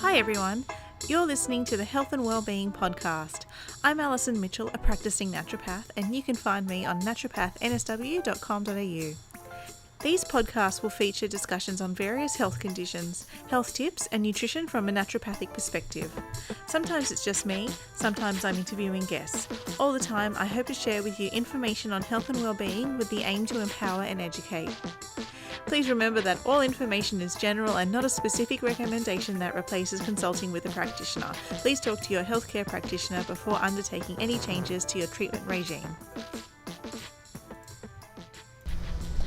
Hi everyone, you're listening to the Health and Wellbeing podcast. I'm Alison Mitchell, a practicing naturopath, and you can find me on naturopathnsw.com.au. These podcasts will feature discussions on various health conditions, health tips, and nutrition from a naturopathic perspective. Sometimes it's just me, sometimes I'm interviewing guests. All the time, I hope to share with you information on health and wellbeing with the aim to empower and educate. Please remember that all information is general and not a specific recommendation that replaces consulting with a practitioner. Please talk to your healthcare practitioner before undertaking any changes to your treatment regime.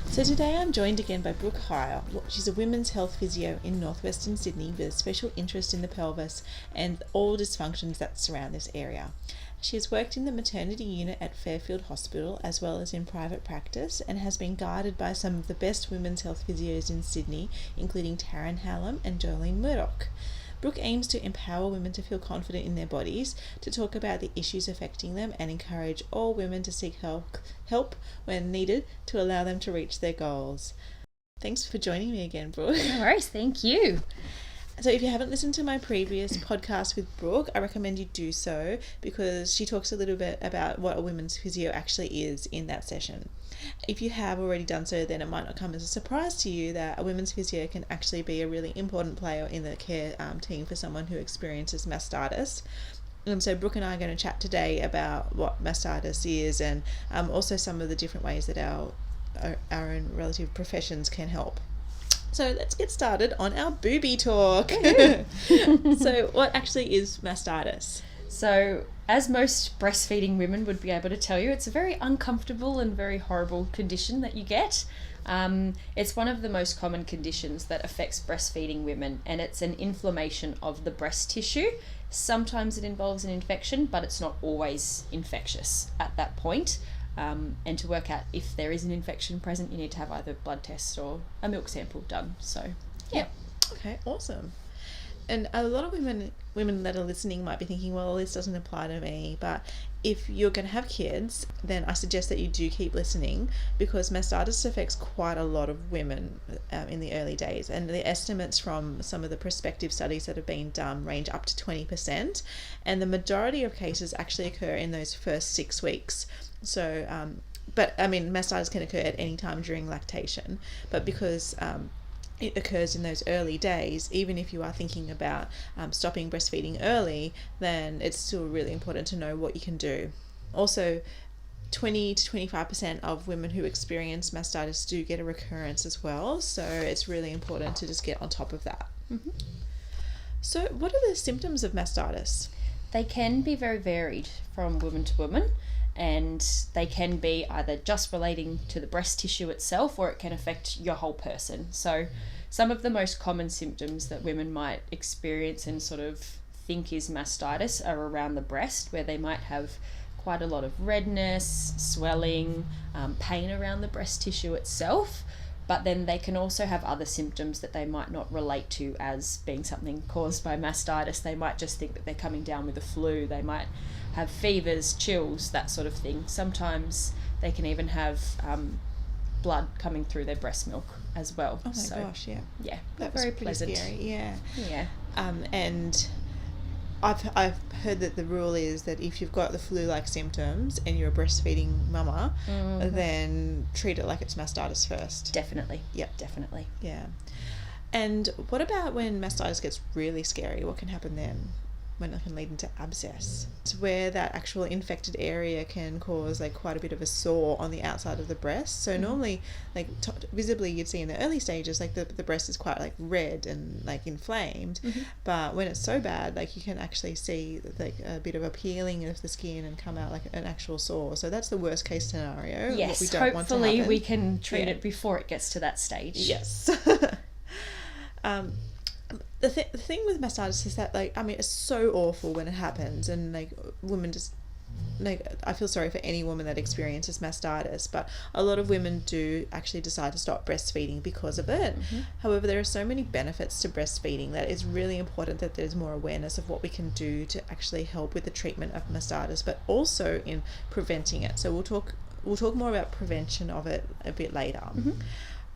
So today I'm joined again by Brooke Hile. She's a women's health physio in northwestern Sydney with a special interest in the pelvis and all dysfunctions that surround this area. She has worked in the maternity unit at Fairfield Hospital as well as in private practice and has been guided by some of the best women's health physios in Sydney, including Taryn Hallam and Jolene Murdoch. Brooke aims to empower women to feel confident in their bodies, to talk about the issues affecting them and encourage all women to seek help when needed to allow them to reach their goals. Thanks for joining me again, Brooke. No worries, thank you. So if you haven't listened to my previous podcast with Brooke, I recommend you do so because she talks a little bit about what a women's physio actually is in that session. If you have already done so, then it might not come as a surprise to you that a women's physio can actually be a really important player in the care team for someone who experiences mastitis. And so Brooke and I are going to chat today about what mastitis is and also some of the different ways that our own relative professions can help. So let's get started on our booby talk. So what actually is mastitis? So as most breastfeeding women would be able to tell you, it's a very uncomfortable and very horrible condition that you get. It's one of the most common conditions that affects breastfeeding women, and it's an inflammation of the breast tissue. Sometimes it involves an infection, but it's not always infectious at that point. And to work out if there is an infection present, you need to have either blood tests or a milk sample done. So, yeah. Okay, awesome. And a lot of women that are listening might be thinking, well, this doesn't apply to me. But if you're going to have kids, then I suggest that you do keep listening because mastitis affects quite a lot of women in the early days. And the estimates from some of the prospective studies that have been done range up to 20%. And the majority of cases actually occur in those first 6 weeks. So, but I mean, mastitis can occur at any time during lactation, but because it occurs in those early days, even if you are thinking about stopping breastfeeding early, then it's still really important to know what you can do. Also, 20 to 25% of women who experience mastitis do get a recurrence as well, so it's really important to just get on top of that. Mm-hmm. So what are the symptoms of mastitis? They can be very varied from woman to woman, and they can be either just relating to the breast tissue itself or it can affect your whole person. So some of the most common symptoms that women might experience and sort of think is mastitis are around the breast, where they might have quite a lot of redness, swelling, pain around the breast tissue itself. But then they can also have other symptoms that they might not relate to as being something caused by mastitis. They might just think that they're coming down with a flu. They might have fevers, chills, that sort of thing. Sometimes they can even have blood coming through their breast milk as well. Oh my gosh, yeah. Yeah, that very was pleasant. Scary, yeah. Yeah. And I've heard that the rule is that if you've got the flu-like symptoms and you're a breastfeeding mama, then treat it like it's mastitis first. Definitely. Yep. Definitely. Yeah. And what about when mastitis gets really scary? What can happen then? When it can lead into abscess. It's where that actual infected area can cause like quite a bit of a sore on the outside of the breast. So normally, like visibly you'd see in the early stages, like the breast is quite like red and like inflamed. But when it's so bad, like you can actually see like a bit of a peeling of the skin and come out like an actual sore. So that's the worst case scenario. Yes, what we don't want to hopefully happen. we can treat it before it gets to that stage. Yes. The thing with mastitis is that, like, I mean, it's so awful when it happens, and like women just like, I feel sorry for any woman that experiences mastitis, but a lot of women do actually decide to stop breastfeeding because of it. However, there are so many benefits to breastfeeding that it's really important that there's more awareness of what we can do to actually help with the treatment of mastitis, but also in preventing it. So we'll talk more about prevention of it a bit later.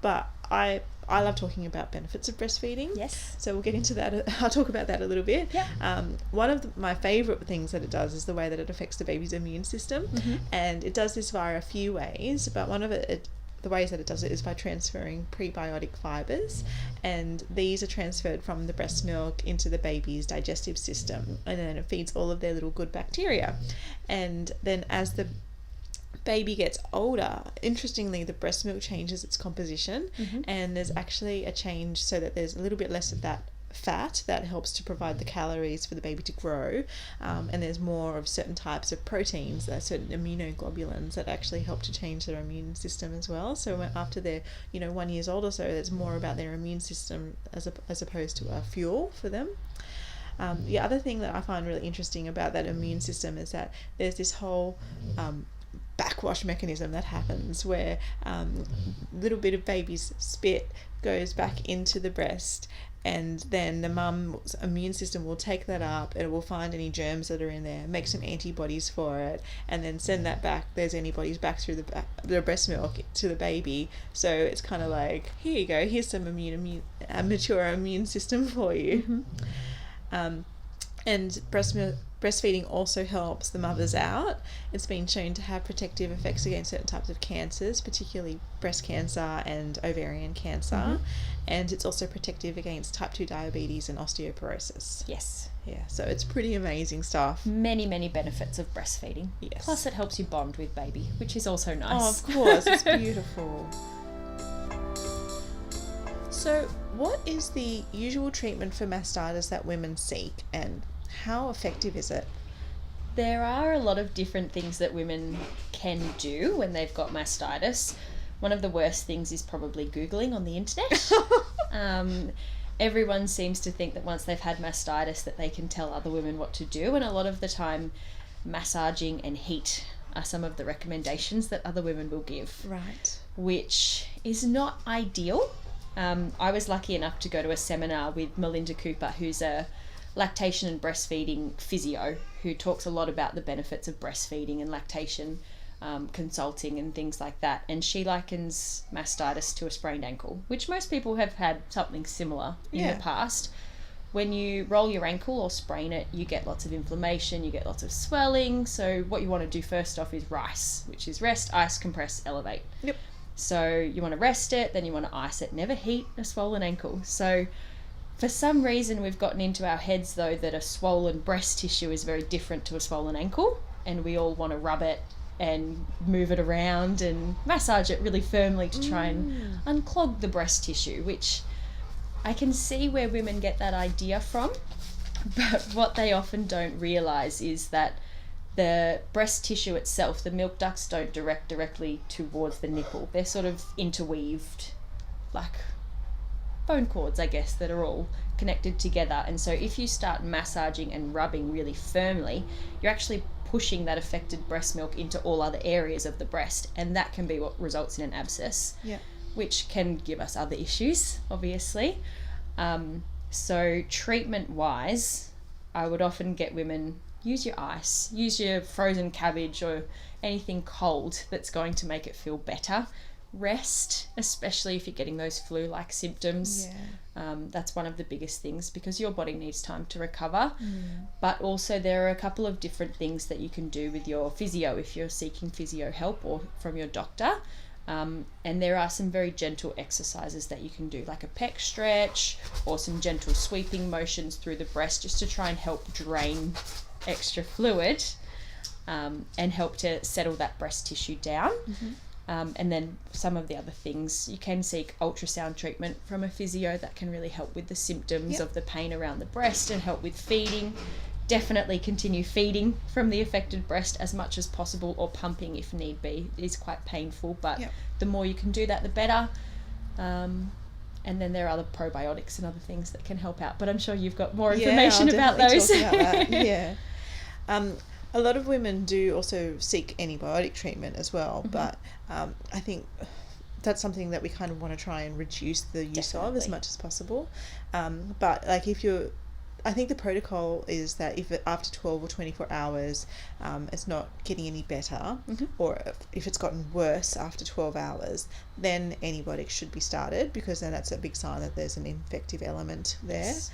but I love talking about benefits of breastfeeding. Yes. So we'll get into that. I'll talk about that a little bit. Yeah. One of my favourite things that it does is the way that it affects the baby's immune system. And it does this via a few ways, but one of the ways that it does it is by transferring prebiotic fibres, and these are transferred from the breast milk into the baby's digestive system, and then it feeds all of their little good bacteria. And then as the baby gets older, interestingly, the breast milk changes its composition, and there's actually a change so that there's a little bit less of that fat that helps to provide the calories for the baby to grow, and there's more of certain types of proteins, certain immunoglobulins that actually help to change their immune system as well. So after they're 1 year old or so, there's more about their immune system as opposed to a fuel for them. The other thing that I find really interesting about that immune system is that there's this whole backwash mechanism that happens where a little bit of baby's spit goes back into the breast, and then the mum's immune system will take that up, it will find any germs that are in there, make some antibodies for it, and then send that back, those antibodies back through the breast milk to the baby. So it's kind of like, here you go, here's some mature immune system for you. And breastfeeding also helps the mothers out. It's been shown to have protective effects against certain types of cancers, particularly breast cancer and ovarian cancer. And it's also protective against type 2 diabetes and osteoporosis. Yes. Yeah, so it's pretty amazing stuff. Many, many benefits of breastfeeding. Yes. Plus it helps you bond with baby, which is also nice. Oh, of course, it's beautiful. So what is the usual treatment for mastitis that women seek, and how effective is it? There are a lot of different things that women can do when they've got mastitis. One of the worst things is probably Googling on the internet. Everyone seems to think that once they've had mastitis that they can tell other women what to do, and a lot of the time massaging and heat are some of the recommendations that other women will give. Right. Which is not ideal. I was lucky enough to go to a seminar with Melinda Cooper, who's a lactation and breastfeeding physio, who talks a lot about the benefits of breastfeeding and lactation consulting and things like that. And she likens mastitis to a sprained ankle, which most people have had something similar in the past. When you roll your ankle or sprain it, you get lots of inflammation, you get lots of swelling. So what you want to do first off is RICE, which is rest, ice, compress, elevate. Yep. So you want to rest it, then you want to ice it. Never heat a swollen ankle. So for some reason we've gotten into our heads though that a swollen breast tissue is very different to a swollen ankle, and we all want to rub it and move it around and massage it really firmly to try and unclog the breast tissue, which I can see where women get that idea from. But what they often don't realise is that the breast tissue itself, the milk ducts don't direct directly towards the nipple. They're sort of interweaved, like bone cords, I guess, that are all connected together. And so if you start massaging and rubbing really firmly, you're actually pushing that affected breast milk into all other areas of the breast, and that can be what results in an abscess, which can give us other issues, obviously. So treatment-wise, I would often get women, use your ice, use your frozen cabbage or anything cold that's going to make it feel better. Rest, especially if you're getting those flu-like symptoms. That's one of the biggest things, because your body needs time to recover. But also there are a couple of different things that you can do with your physio if you're seeking physio help or from your doctor. And there are some very gentle exercises that you can do, like a pec stretch or some gentle sweeping motions through the breast, just to try and help drain extra fluid and help to settle that breast tissue down. And then some of the other things, you can seek ultrasound treatment from a physio that can really help with the symptoms of the pain around the breast and help with feeding. Definitely continue feeding from the affected breast as much as possible, or pumping if need be. It is quite painful, but the more you can do that, the better. And then there are other probiotics and other things that can help out, but I'm sure you've got more information about those. Talk about that. A lot of women do also seek antibiotic treatment as well, but I think that's something that we kind of want to try and reduce the use of as much as possible. But like if you're I think the protocol is that if after 12 or 24 hours it's not getting any better, or if it's gotten worse after 12 hours, then antibiotics should be started, because then that's a big sign that there's an infective element there. Yes.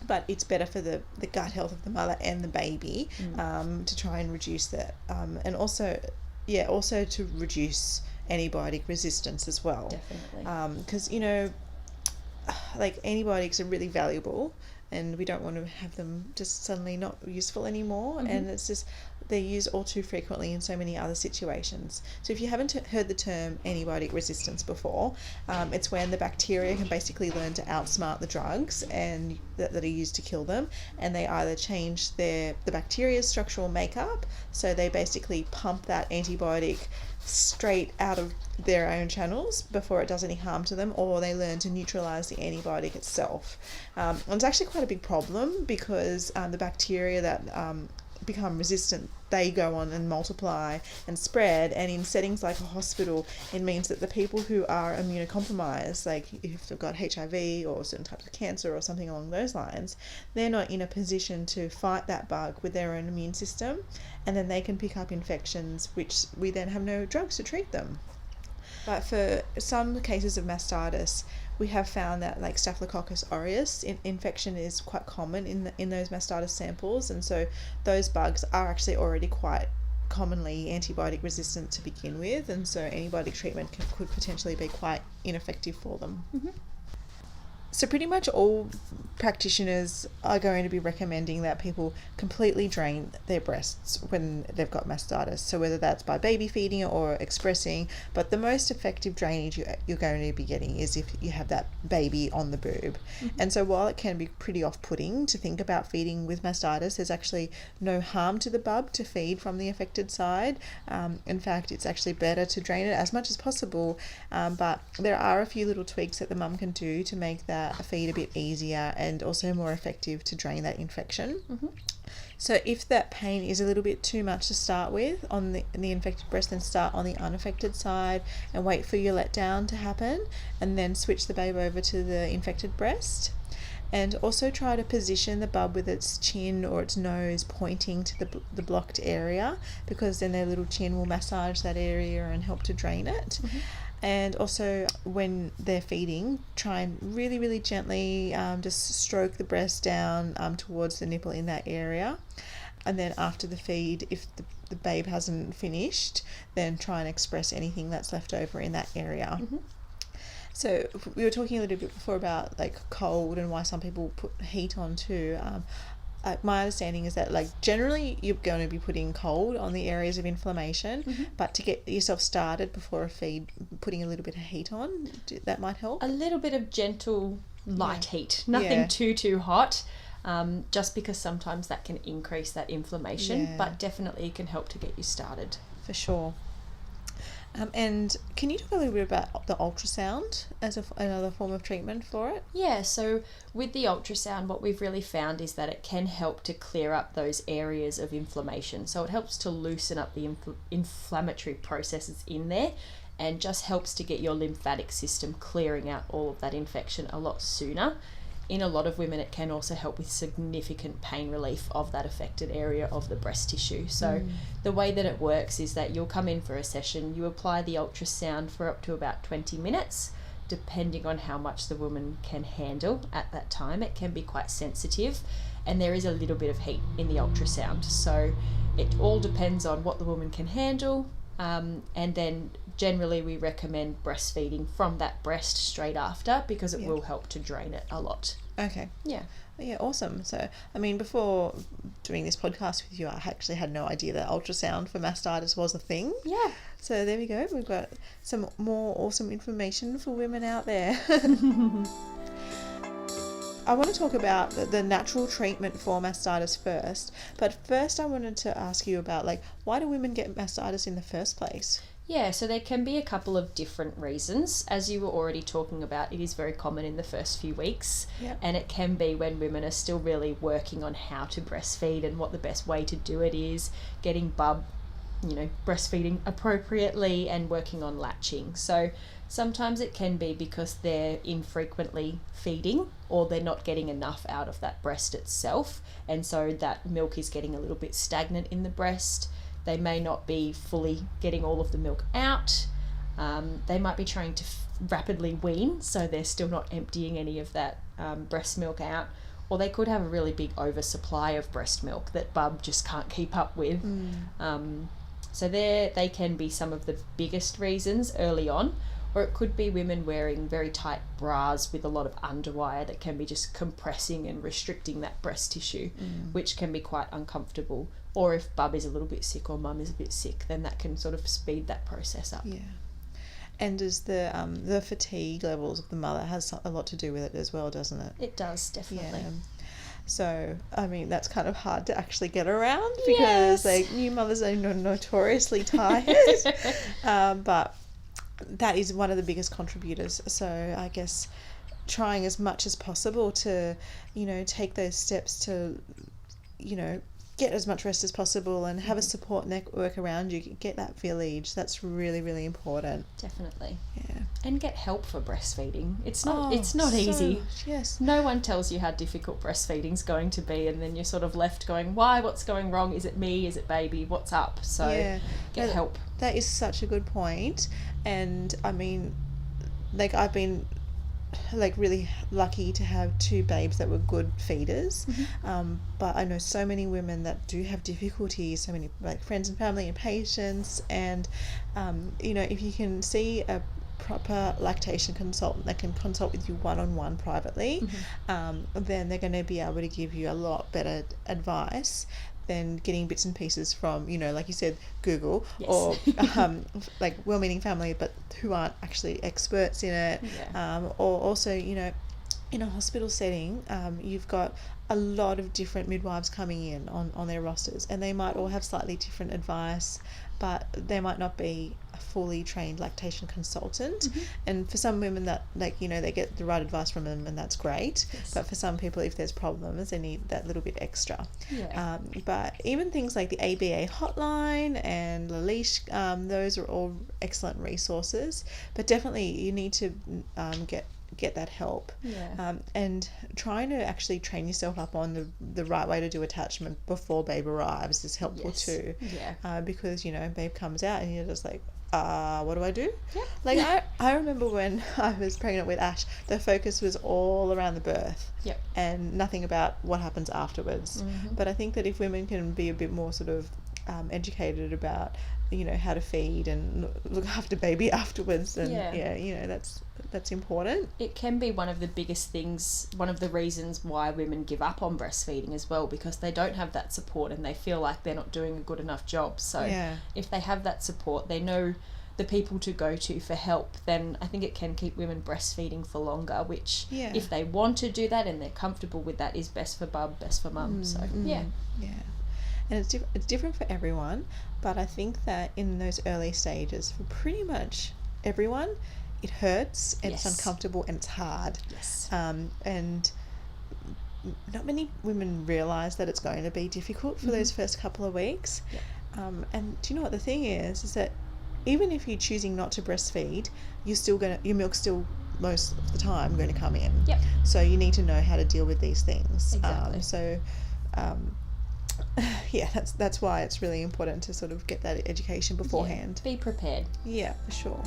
But it's better for the gut health of the mother and the baby to try and reduce that, and also to reduce antibiotic resistance as well. Definitely. Because like, antibiotics are really valuable, and we don't want to have them just suddenly not useful anymore. And it's just, they're used all too frequently in so many other situations. So if you haven't heard the term antibiotic resistance before, it's when the bacteria can basically learn to outsmart the drugs and that are used to kill them, and they either change the bacteria's structural makeup, so they basically pump that antibiotic straight out of their own channels before it does any harm to them, or they learn to neutralize the antibiotic itself. And it's actually quite a big problem, because the bacteria that become resistant, they go on and multiply and spread, and in settings like a hospital, it means that the people who are immunocompromised, like if they've got HIV or certain types of cancer or something along those lines, they're not in a position to fight that bug with their own immune system, and then they can pick up infections, which we then have no drugs to treat them. But for some cases of mastitis, we have found that, like, Staphylococcus aureus infection is quite common in those mastitis samples, and so those bugs are actually already quite commonly antibiotic resistant to begin with, and so antibiotic treatment could potentially be quite ineffective for them. So pretty much all practitioners are going to be recommending that people completely drain their breasts when they've got mastitis. So whether that's by baby feeding or expressing, but the most effective drainage you're going to be getting is if you have that baby on the boob. And so while it can be pretty off-putting to think about feeding with mastitis, there's actually no harm to the bub to feed from the affected side. In fact, it's actually better to drain it as much as possible, but there are a few little tweaks that the mum can do to make that feed a bit easier and also more effective to drain that infection. So if that pain is a little bit too much to start with on the infected breast, then start on the unaffected side and wait for your letdown to happen, and then switch the babe over to the infected breast. And also try to position the bub with its chin or its nose pointing to the blocked area, because then their little chin will massage that area and help to drain it. And also, when they're feeding, try and really, really gently just stroke the breast down towards the nipple in that area. And then after the feed, if the babe hasn't finished, then try and express anything that's left over in that area. So we were talking a little bit before about, like, cold and why some people put heat on too. My understanding is that, like, generally you're going to be putting cold on the areas of inflammation, but to get yourself started before a feed, putting a little bit of heat on, that might help. A little bit of gentle light heat, nothing too hot, just because sometimes that can increase that inflammation, but definitely it can help to get you started. For sure. And can you talk a little bit about the ultrasound as another form of treatment for it? Yeah, so with the ultrasound, what we've really found is that it can help to clear up those areas of inflammation. So it helps to loosen up the inflammatory processes in there, and just helps to get your lymphatic system clearing out all of that infection a lot sooner. In a lot of women, it can also help with significant pain relief of that affected area of the breast tissue. So the way that it works is that you'll come in for a session, you apply the ultrasound for up to about 20 minutes, depending on how much the woman can handle at that time. It can be quite sensitive, and there is a little bit of heat in the ultrasound. So it all depends on what the woman can handle. And then generally we recommend breastfeeding from that breast straight after, because it will help to drain it a lot. Okay. Yeah, awesome. So, I mean, before doing this podcast with you, I actually had no idea that ultrasound for mastitis was a thing. Yeah. So there we go. We've got some more awesome information for women out there. I want to talk about the natural treatment for mastitis first, but first I wanted to ask you about, like, why do women get mastitis in the first place? Yeah, so there can be a couple of different reasons. As you were already talking about, it is very common in the first few weeks, and it can be when women are still really working on how to breastfeed and what the best way to do it is, getting bub breastfeeding appropriately and working on latching. So sometimes it can be because they're infrequently feeding or they're not getting enough out of that breast itself, and so that milk is getting a little bit stagnant in the breast. They may not be fully getting all of the milk out. They might be trying to rapidly wean, so they're still not emptying any of that breast milk out. Or they could have a really big oversupply of breast milk that bub just can't keep up with. So they can be some of the biggest reasons early on. Or it could be women wearing very tight bras with a lot of underwire that can be just compressing and restricting that breast tissue, which can be quite uncomfortable. Or if bub is a little bit sick or mum is a bit sick, then that can sort of speed that process up. Yeah. And does the fatigue levels of the mother has a lot to do with it as well, doesn't it? It does, definitely. Yeah. So, I mean, that's kind of hard to actually get around because new mothers are notoriously tired. But that is one of the biggest contributors. So I guess trying as much as possible to, take those steps to, get as much rest as possible and have a support network around you, get that village. That's really, really important. Definitely. Yeah. And get help for breastfeeding. It's not easy. Yes. No one tells you how difficult breastfeeding's going to be, and then you're sort of left going, why? What's going wrong? Is it me? Is it baby? What's up? So get help. That is such a good point. And I mean, I've been really lucky to have two babes that were good feeders, but I know so many women that do have difficulties, so many friends and family and patients, and if you can see a proper lactation consultant that can consult with you one-on-one privately, then they're going to be able to give you a lot better advice than getting bits and pieces from, like you said, Google, or well-meaning family, but who aren't actually experts in it. Or also, in a hospital setting, you've got a lot of different midwives coming in on their rosters, and they might all have slightly different advice, but they might not be a fully trained lactation consultant. And for some women that they get the right advice from them, and that's great. But for some people, if there's problems, they need that little bit extra. But even things like the ABA hotline and the leash, those are all excellent resources, but definitely you need to get that help. And trying to actually train yourself up on the right way to do attachment before babe arrives is helpful too. Because babe comes out and you're just like, what do I do? I remember when I was pregnant with Ash, the focus was all around the birth and nothing about what happens afterwards. But I think that if women can be a bit more sort of educated about how to feed and look after baby afterwards, and that's important. It can be one of the biggest things, one of the reasons why women give up on breastfeeding as well, because they don't have that support and they feel like they're not doing a good enough job. So if they have that support, they know the people to go to for help, then I think it can keep women breastfeeding for longer, which if they want to do that and they're comfortable with that, is best for bub, best for mum. And it's different for everyone, but I think that in those early stages, for pretty much everyone, it hurts and it's uncomfortable and it's hard. And not many women realise that it's going to be difficult for those first couple of weeks. And do you know what the thing is that even if you're choosing not to breastfeed, your milk's still most of the time going to come in. So you need to know how to deal with these things. That's why it's really important to sort of get that education beforehand. Be prepared. Yeah, for sure.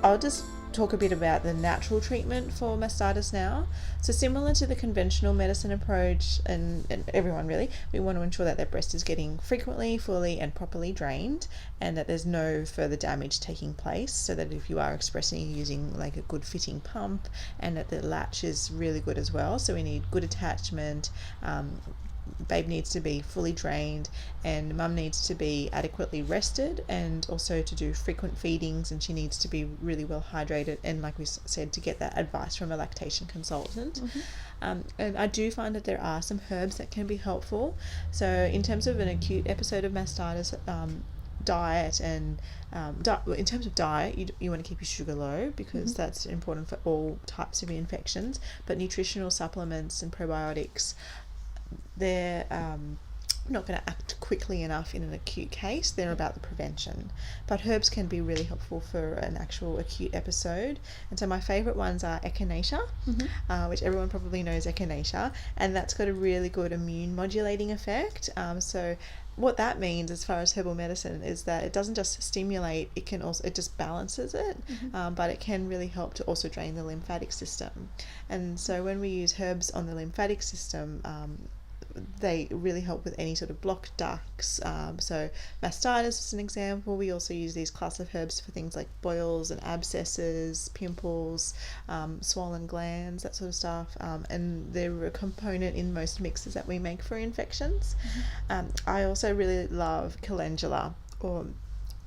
I'll just talk a bit about the natural treatment for mastitis now. So similar to the conventional medicine approach, and everyone really, we want to ensure that their breast is getting frequently, fully and properly drained, and that there's no further damage taking place, so that if you are expressing, you're using a good fitting pump, and that the latch is really good as well. So we need good attachment, babe needs to be fully drained, and mum needs to be adequately rested, and also to do frequent feedings, and she needs to be really well hydrated, and like we said, to get that advice from a lactation consultant. And I do find that there are some herbs that can be helpful. So in terms of an acute episode of mastitis, diet and in terms of diet, you want to keep your sugar low, because that's important for all types of infections. But nutritional supplements and probiotics, they're not going to act quickly enough in an acute case. They're about the prevention. But herbs can be really helpful for an actual acute episode. And so my favourite ones are Echinacea, which everyone probably knows Echinacea, and that's got a really good immune modulating effect. So what that means as far as herbal medicine is that it doesn't just stimulate, it just balances it, but it can really help to also drain the lymphatic system. And so when we use herbs on the lymphatic system, they really help with any sort of blocked ducts. So mastitis is an example. We also use these class of herbs for things like boils and abscesses, pimples, swollen glands, that sort of stuff. And they're a component in most mixes that we make for infections. I also really love calendula, or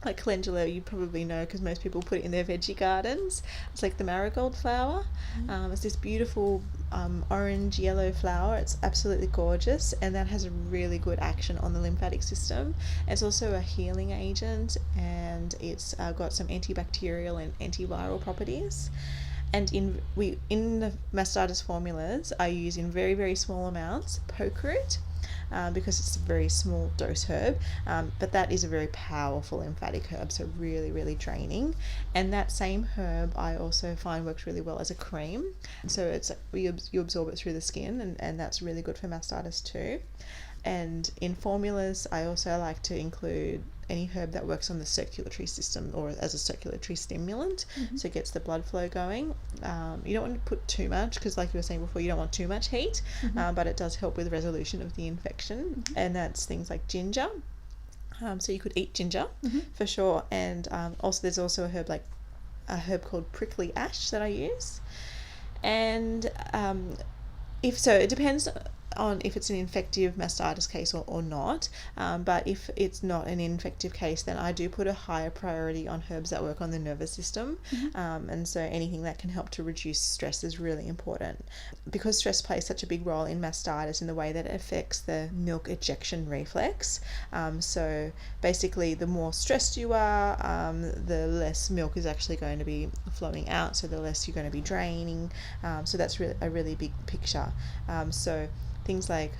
like calendula you probably know because most people put it in their veggie gardens. It's like the marigold flower. It's this beautiful orange yellow flower. It's absolutely gorgeous, and that has a really good action on the lymphatic system. It's also a healing agent, and it's got some antibacterial and antiviral properties. And in the mastitis formulas, I use in very, very small amounts poke root, because it's a very small dose herb, but that is a very powerful lymphatic herb, so really, really draining. And that same herb I also find works really well as a cream, so you absorb it through the skin, and that's really good for mastitis too. And in formulas, I also like to include any herb that works on the circulatory system or as a circulatory stimulant, so it gets the blood flow going. You don't want to put too much because, like you were saying before, you don't want too much heat, but it does help with resolution of the infection, and that's things like ginger. So you could eat ginger for sure, and also there's also a herb called prickly ash that I use. And it depends on if it's an infective mastitis case or not, but if it's not an infective case, then I do put a higher priority on herbs that work on the nervous system, and so anything that can help to reduce stress is really important, because stress plays such a big role in mastitis in the way that it affects the milk ejection reflex. So basically the more stressed you are, the less milk is actually going to be flowing out, so the less you're going to be draining. So that's really a really big picture. So things like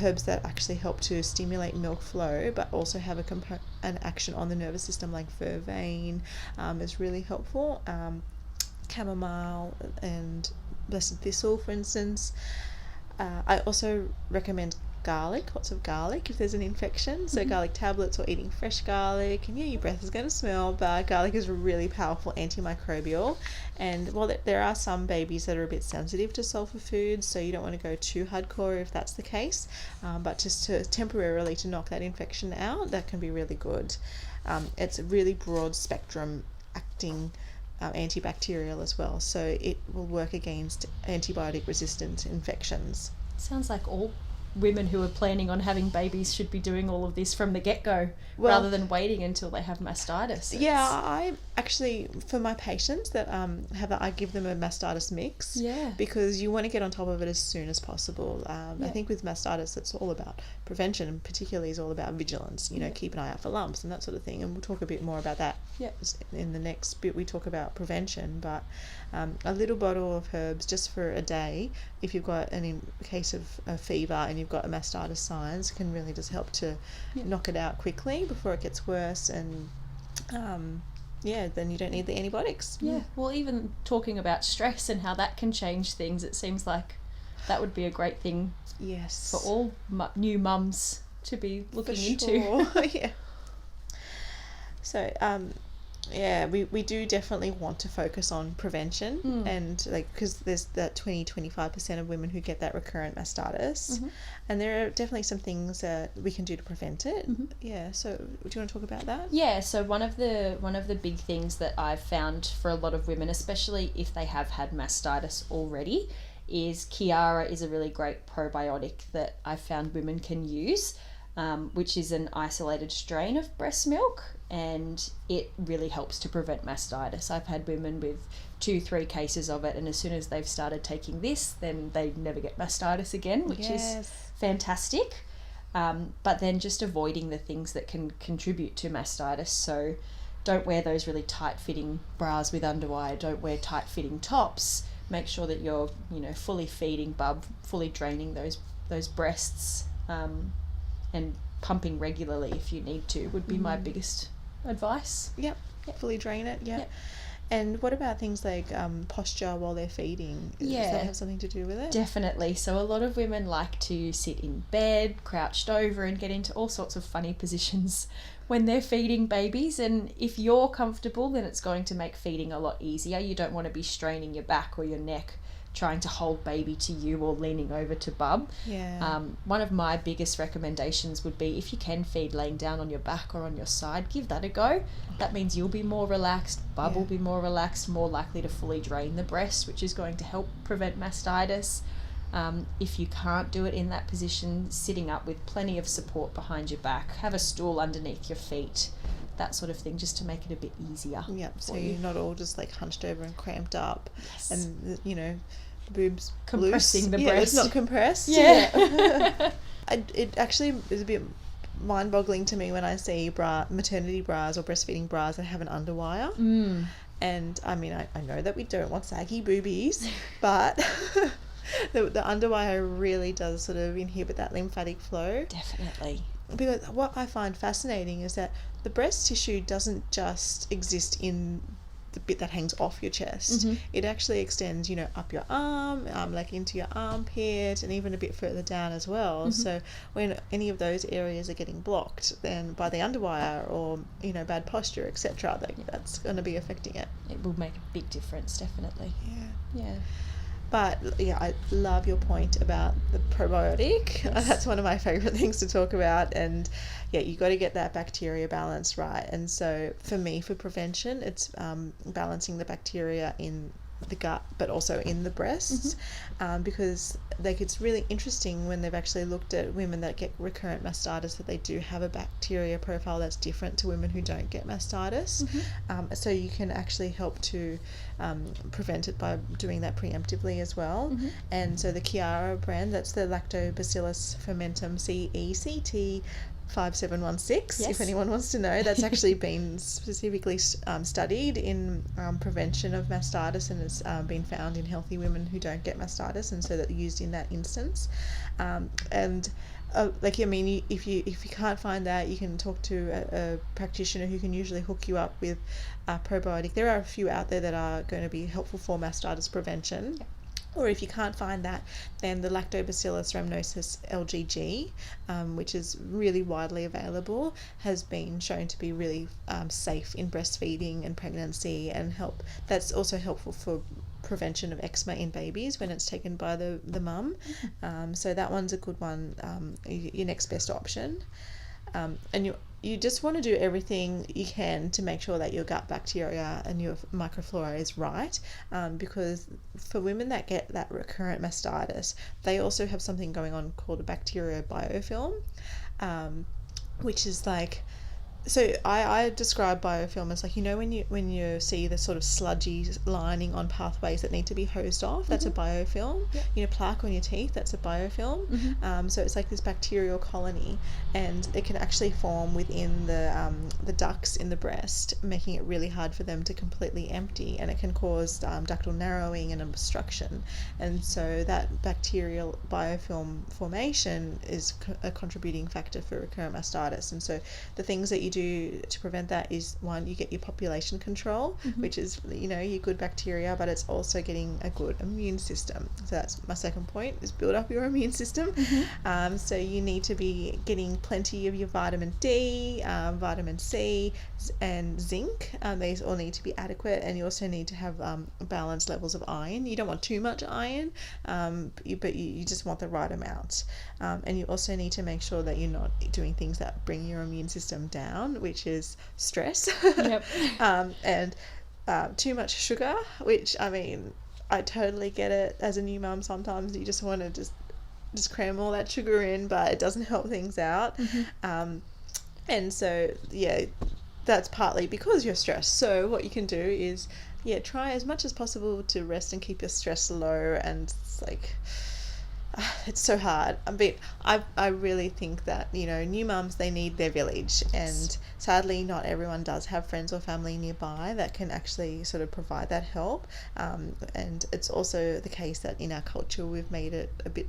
herbs that actually help to stimulate milk flow but also have an action on the nervous system, like vervain, is really helpful. Chamomile and blessed thistle, for instance. I also recommend lots of garlic if there's an infection, so garlic tablets or eating fresh garlic. And your breath is going to smell, but garlic is a really powerful antimicrobial. And while there are some babies that are a bit sensitive to sulfur foods, so you don't want to go too hardcore if that's the case, but just to temporarily to knock that infection out, that can be really good. It's a really broad spectrum acting antibacterial as well, so it will work against antibiotic resistant infections. Sounds like all women who are planning on having babies should be doing all of this from the get-go, rather than waiting until they have mastitis. Yeah, I actually, for my patients that I give them a mastitis mix, because you want to get on top of it as soon as possible. I think with mastitis it's all about prevention, and particularly is all about vigilance, keep an eye out for lumps and that sort of thing, and we'll talk a bit more about that in the next bit. We talk about prevention, but a little bottle of herbs just for a day, if you've got a case of a fever and you've got a mastitis signs, can really just help to knock it out quickly before it gets worse, and then you don't need the antibiotics. Well, even talking about stress and how that can change things, it seems like that would be a great thing for all new mums to be looking into. So we do definitely want to focus on prevention, and because there's that 20-25% of women who get that recurrent mastitis, and there are definitely some things that we can do to prevent it. So do you want to talk about that? So one of the big things that I've found for a lot of women, especially if they have had mastitis already, is Chiara is a really great probiotic that I've found women can use, which is an isolated strain of breast milk, and it really helps to prevent mastitis. I've had women with 2-3 cases of it, and as soon as they've started taking this, then they never get mastitis again, which is fantastic. But then just avoiding the things that can contribute to mastitis. So don't wear those really tight-fitting bras with underwire, don't wear tight-fitting tops. Make sure that you're fully feeding bub, fully draining those breasts. and pumping regularly if you need to would be my biggest advice. Yep. Fully drain it. Yep. And what about things like posture while they're feeding? Does that have something to do with it? Definitely. So a lot of women like to sit in bed, crouched over, and get into all sorts of funny positions when they're feeding babies. And if you're comfortable, then it's going to make feeding a lot easier. You don't want to be straining your back or your neck trying to hold baby to you or leaning over to bub. One of my biggest recommendations would be, if you can feed laying down on your back or on your side, give that a go. That means you'll be more relaxed, bub will be more relaxed, more likely to fully drain the breast, which is going to help prevent mastitis. If you can't do it in that position, sitting up with plenty of support behind your back, have a stool underneath your feet, that sort of thing, just to make it a bit easier. So you're not all just like hunched over and cramped up, and boobs compressing loose. The breast. It's not compressed. It actually is a bit mind-boggling to me when I see maternity bras or breastfeeding bras that have an underwire. And I mean, I know that we don't want saggy boobies, but the underwire really does sort of inhibit that lymphatic flow. Definitely. Because what I find fascinating is that the breast tissue doesn't just exist in the bit that hangs off your chest. It actually extends, up your arm, like into your armpit, and even a bit further down as well. So when any of those areas are getting blocked, then by the underwire or bad posture, etc., that's going to be affecting it. It will make a big difference, definitely. Yeah. But I love your point about the probiotic. That's one of my favorite things to talk about. And you got to get that bacteria balance right. And so for me, for prevention, it's balancing the bacteria in the gut, but also in the breasts, because it's really interesting when they've actually looked at women that get recurrent mastitis, that they do have a bacteria profile that's different to women who don't get mastitis. So you can actually help to prevent it by doing that preemptively as well. And so the Chiara brand, that's the Lactobacillus fermentum CECT 5716, if anyone wants to know. That's actually been specifically studied in prevention of mastitis, and it's been found in healthy women who don't get mastitis, and so that used in that instance. If you can't find that, you can talk to a practitioner who can usually hook you up with a probiotic. There are a few out there that are going to be helpful for mastitis prevention. Or if you can't find that, then the Lactobacillus rhamnosus LGG, which is really widely available, has been shown to be really safe in breastfeeding and pregnancy, and that's also helpful for prevention of eczema in babies when it's taken by the mum. So that one's a good one, your next best option. And you just want to do everything you can to make sure that your gut bacteria and your microflora is right, because for women that get that recurrent mastitis, they also have something going on called a bacteria biofilm, which is like, so I describe biofilm as like, when you see the sort of sludgy lining on pathways that need to be hosed off, that's a biofilm. Plaque on your teeth, that's a biofilm. So it's like this bacterial colony, and it can actually form within the ducts in the breast, making it really hard for them to completely empty, and it can cause ductal narrowing and obstruction. And so that bacterial biofilm formation is a contributing factor for recurrent mastitis. And so the things that you do to prevent that is, one, you get your population control, which is your good bacteria, but it's also getting a good immune system. So that's my second point, is build up your immune system. So you need to be getting plenty of your vitamin D, vitamin C, and zinc. These all need to be adequate, and you also need to have balanced levels of iron. You don't want too much iron, but you just want the right amount. And you also need to make sure that you're not doing things that bring your immune system down, which is stress. And too much sugar, which, I mean, I totally get it. As a new mum, sometimes you just want to just cram all that sugar in, but it doesn't help things out. And so that's partly because you're stressed. So what you can do is try as much as possible to rest and keep your stress low. And it's like, it's so hard. I really think that new mums, they need their village, and sadly not everyone does have friends or family nearby that can actually sort of provide that help. And it's also the case that in our culture we've made it a bit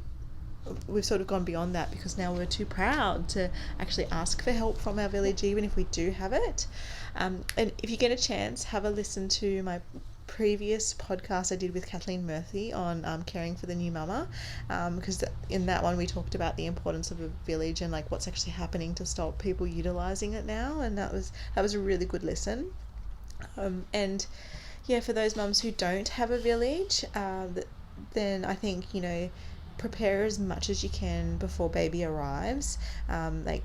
we've sort of gone beyond that because now we're too proud to actually ask for help from our village, even if we do have it. And if you get a chance, have a listen to my previous podcast I did with Kathleen Murphy on caring for the new mama, because in that one we talked about the importance of a village and like what's actually happening to stop people utilizing it now, and that was a really good listen. And yeah, for those mums who don't have a village, then I think, you know, prepare as much as you can before baby arrives. Like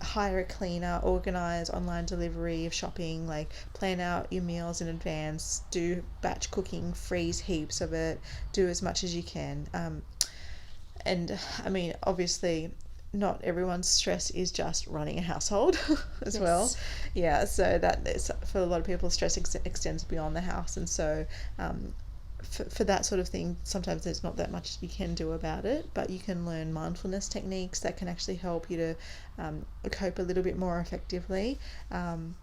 hire a cleaner, organize online delivery of shopping, like plan out your meals in advance, do batch cooking, freeze heaps of it, do as much as you can. And I mean, obviously not everyone's stress is just running a household as Yes. well. Yeah, so that is, for a lot of people, stress extends beyond the house, and so for that sort of thing, sometimes there's not that much you can do about it, but you can learn mindfulness techniques that can actually help you to cope a little bit more effectively. And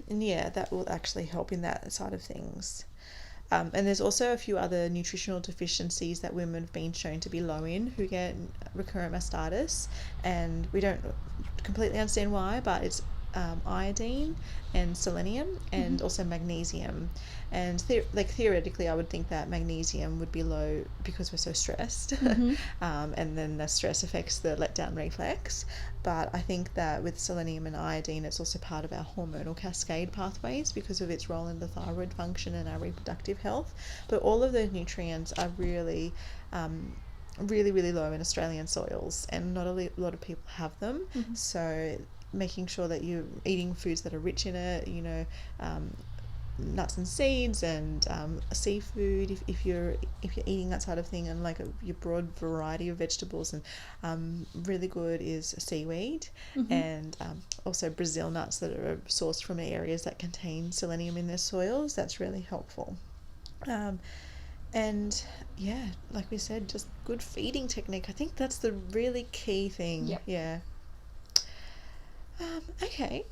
yeah, that will actually help in that side of things. And there's also a few other nutritional deficiencies that women have been shown to be low in who get recurrent mastitis, and we don't completely understand why, but it's iodine and selenium and also magnesium. And theoretically I would think that magnesium would be low because we're so stressed. And then the stress affects the letdown reflex, but I think that with selenium and iodine it's also part of our hormonal cascade pathways because of its role in the thyroid function and our reproductive health. But all of those nutrients are really really low in Australian soils, and not a lot of people have them. So making sure that you're eating foods that are rich in it, you know, nuts and seeds and seafood if you're eating that sort of thing, and like your broad variety of vegetables, and really good is seaweed, and also Brazil nuts that are sourced from areas that contain selenium in their soils. That's really helpful. And yeah, like we said, just good feeding technique. I think that's the really key thing. Yep. Yeah. Okay,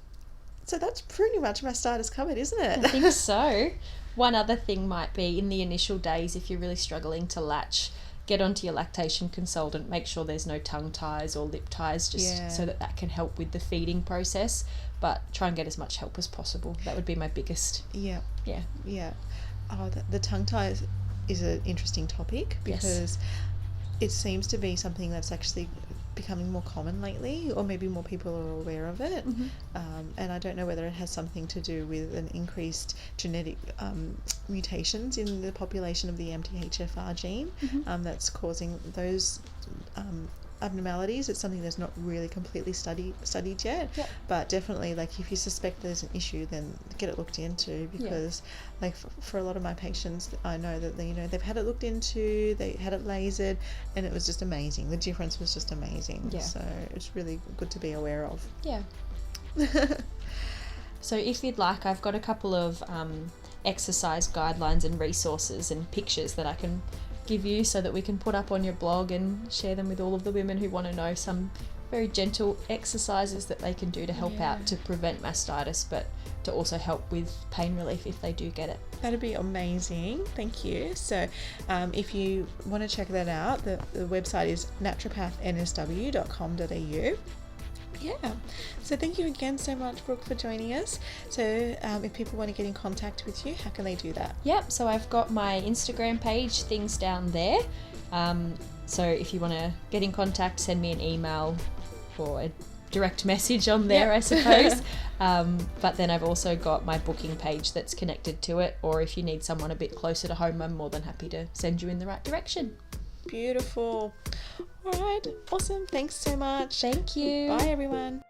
so that's pretty much mastitis covered, isn't it? I think so. One other thing might be, in the initial days, if you're really struggling to latch, get onto your lactation consultant, make sure there's no tongue ties or lip ties, just so that can help with the feeding process, but try and get as much help as possible. That would be my biggest. Yeah. Yeah. Oh, the tongue tie is an interesting topic because it seems to be something that's actually becoming more common lately, or maybe more people are aware of it. And I don't know whether it has something to do with an increased genetic mutations in the population of the MTHFR gene that's causing those abnormalities. It's something that's not really completely studied yet, but definitely, like, if you suspect there's an issue, then get it looked into, because like for a lot of my patients, I know that they've had it looked into, they had it lasered, and it was just amazing. The difference was just amazing. So it's really good to be aware of. So if you'd like, I've got a couple of exercise guidelines and resources and pictures that I can give you so that we can put up on your blog and share them with all of the women who want to know some very gentle exercises that they can do to help out to prevent mastitis, but to also help with pain relief if they do get it. That'd be amazing. Thank you. So if you want to check that out, the website is naturopathnsw.com.au. So thank you again so much, Brooke, for joining us. So if people want to get in contact with you, how can they do that? So I've got my Instagram page, things down there. So if you want to get in contact, send me an email or a direct message on there, I suppose. But then I've also got my booking page that's connected to it, or if you need someone a bit closer to home, I'm more than happy to send you in the right direction. Beautiful. All right, awesome. Thanks so much. Thank you. Bye, everyone.